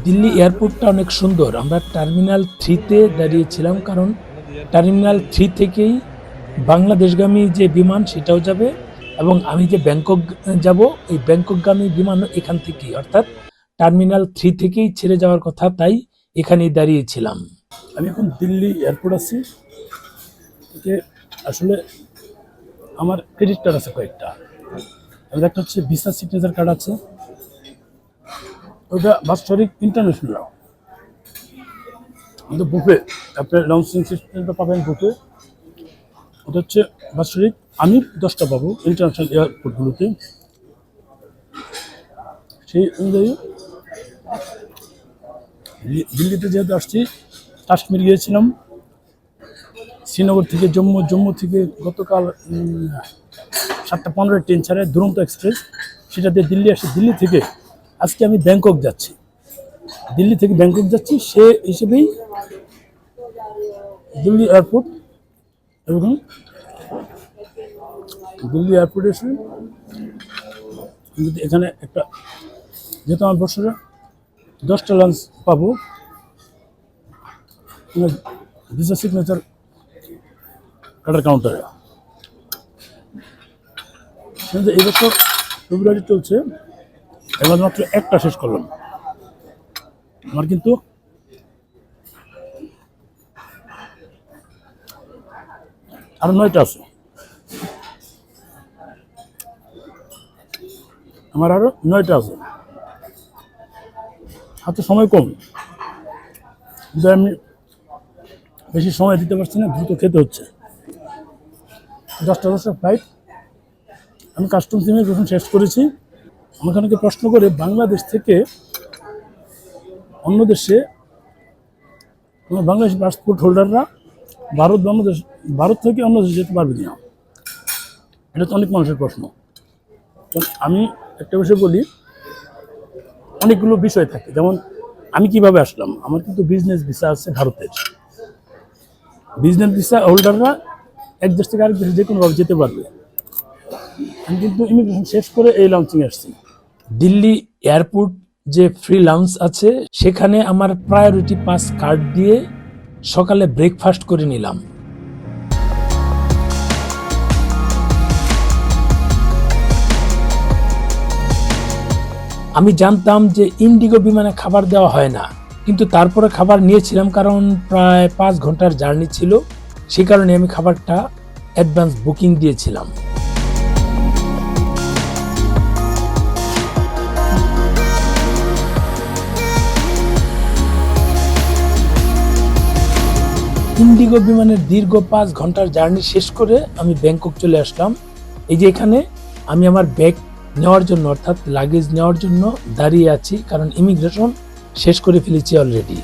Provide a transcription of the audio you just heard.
দিল্লি এয়ারপোর্টটা অনেক সুন্দর। আমরা টার্মিনাল 3-তে দাঁড়িয়েছিলাম, কারণ টার্মিনাল 3 থেকেই বাংলাদেশগামী যে বিমান সেটাও যাবে, এবং আমি যে ব্যাংকক যাব, এই ব্যাংককগামী বিমানও এখান থেকেই, অর্থাৎ টার্মিনাল 3 থেকেই ছেড়ে যাওয়ার কথা, তাই এখানেই দাঁড়িয়েছিলাম। আমি এখন দিল্লি এয়ারপোর্ট আছি। আসলে আমার ক্রেডিট কার্ড আছে কয়েকটা। একটা হচ্ছে ভিসা সিগনেচার কার্ড আছে, ওটা বাৎসরিক ইন্টারন্যাশনাল, কিন্তু বুফে আপনার লঞ্চিং সিস্টেমটা পাবেন বুফে। ওটা হচ্ছে বাৎসরিক, আমি 10টা পাবো ইন্টারন্যাশনাল এয়ারপোর্টগুলোতে। সেই অনুযায়ী দিল্লিতে যেহেতু আসছি, কাশ্মীর গিয়েছিলাম, শ্রীনগর থেকে জম্মু, জম্মু থেকে গতকাল 7:15 ট্রেন ছাড়ে দুরন্ত এক্সপ্রেস, সেটা দিয়ে দিল্লি আসি। দিল্লি থেকে আজকে আমি ব্যাংকক যাচ্ছি, দিল্লি থেকে ব্যাংকক যাচ্ছি, সে হিসেবেই দিল্লি এয়ারপোর্ট। এবং দিল্লি এয়ারপোর্টে এসে এখানে একটা, যেহেতু আমার বছরে 10টা লাঞ্চ পাবো, ভিসা সিগনেচার কার্ডের কাউন্টারে। এই বছর ফেব্রুয়ারি চলছে, এবার মাত্র একটা শেষ করলাম। আমার কিন্তু আরো 9টা আছে, আমার আরো 9টা আছে, হাতে সময় কম, কিন্তু আমি বেশি সময় দিতে পারছি না, দ্রুত খেতে হচ্ছে। 10টা ফ্লাইট, আমি কাস্টমস ইমিগ্রেশন শেষ করেছি। আমাকে অনেকে প্রশ্ন করে বাংলাদেশ থেকে অন্য দেশে, বাংলাদেশ পাসপোর্ট হোল্ডাররা ভারত থেকে অন্য দেশে যেতে পারবে কিনা, এটা তো অনেক মানুষের প্রশ্ন। তো আমি একটা বিষয় বলি, অনেকগুলো বিষয় থাকে, যেমন আমি কিভাবে আসলাম। আমার কিন্তু বিজনেস ভিসা আছে ভারতের, বিজনেস ভিসা হোল্ডাররা এক দেশ থেকে আরেক দেশে যে কোনোভাবে যেতে পারবে। আমি কিন্তু ইমিগ্রেশন শেষ করে এই লঞ্চিংয়ে আসছি। দিল্লি এয়ারপোর্ট যে ফ্রি লাউঞ্জ আছে, সেখানে আমার প্রায়োরিটি পাস কার্ড দিয়ে সকালে ব্রেকফাস্ট করে নিলাম। আমি জানতাম যে ইন্ডিগো বিমানে খাবার দেওয়া হয় না, কিন্তু তারপরে খাবার নিয়েছিলাম, কারণ প্রায় 5 ঘন্টার জার্নি ছিল, সে কারণে আমি খাবারটা অ্যাডভান্স বুকিং দিয়েছিলাম। ইন্ডিগো বিমানের দীর্ঘ 5 ঘন্টার জার্নি শেষ করে আমি ব্যাংকক চলে আসলাম। এই যে এখানে আমি আমার ব্যাগ নেওয়ার জন্য, অর্থাৎ লাগেজ নেওয়ার জন্য দাঁড়িয়ে আছি, কারণ ইমিগ্রেশন শেষ করে ফেলেছি অলরেডি।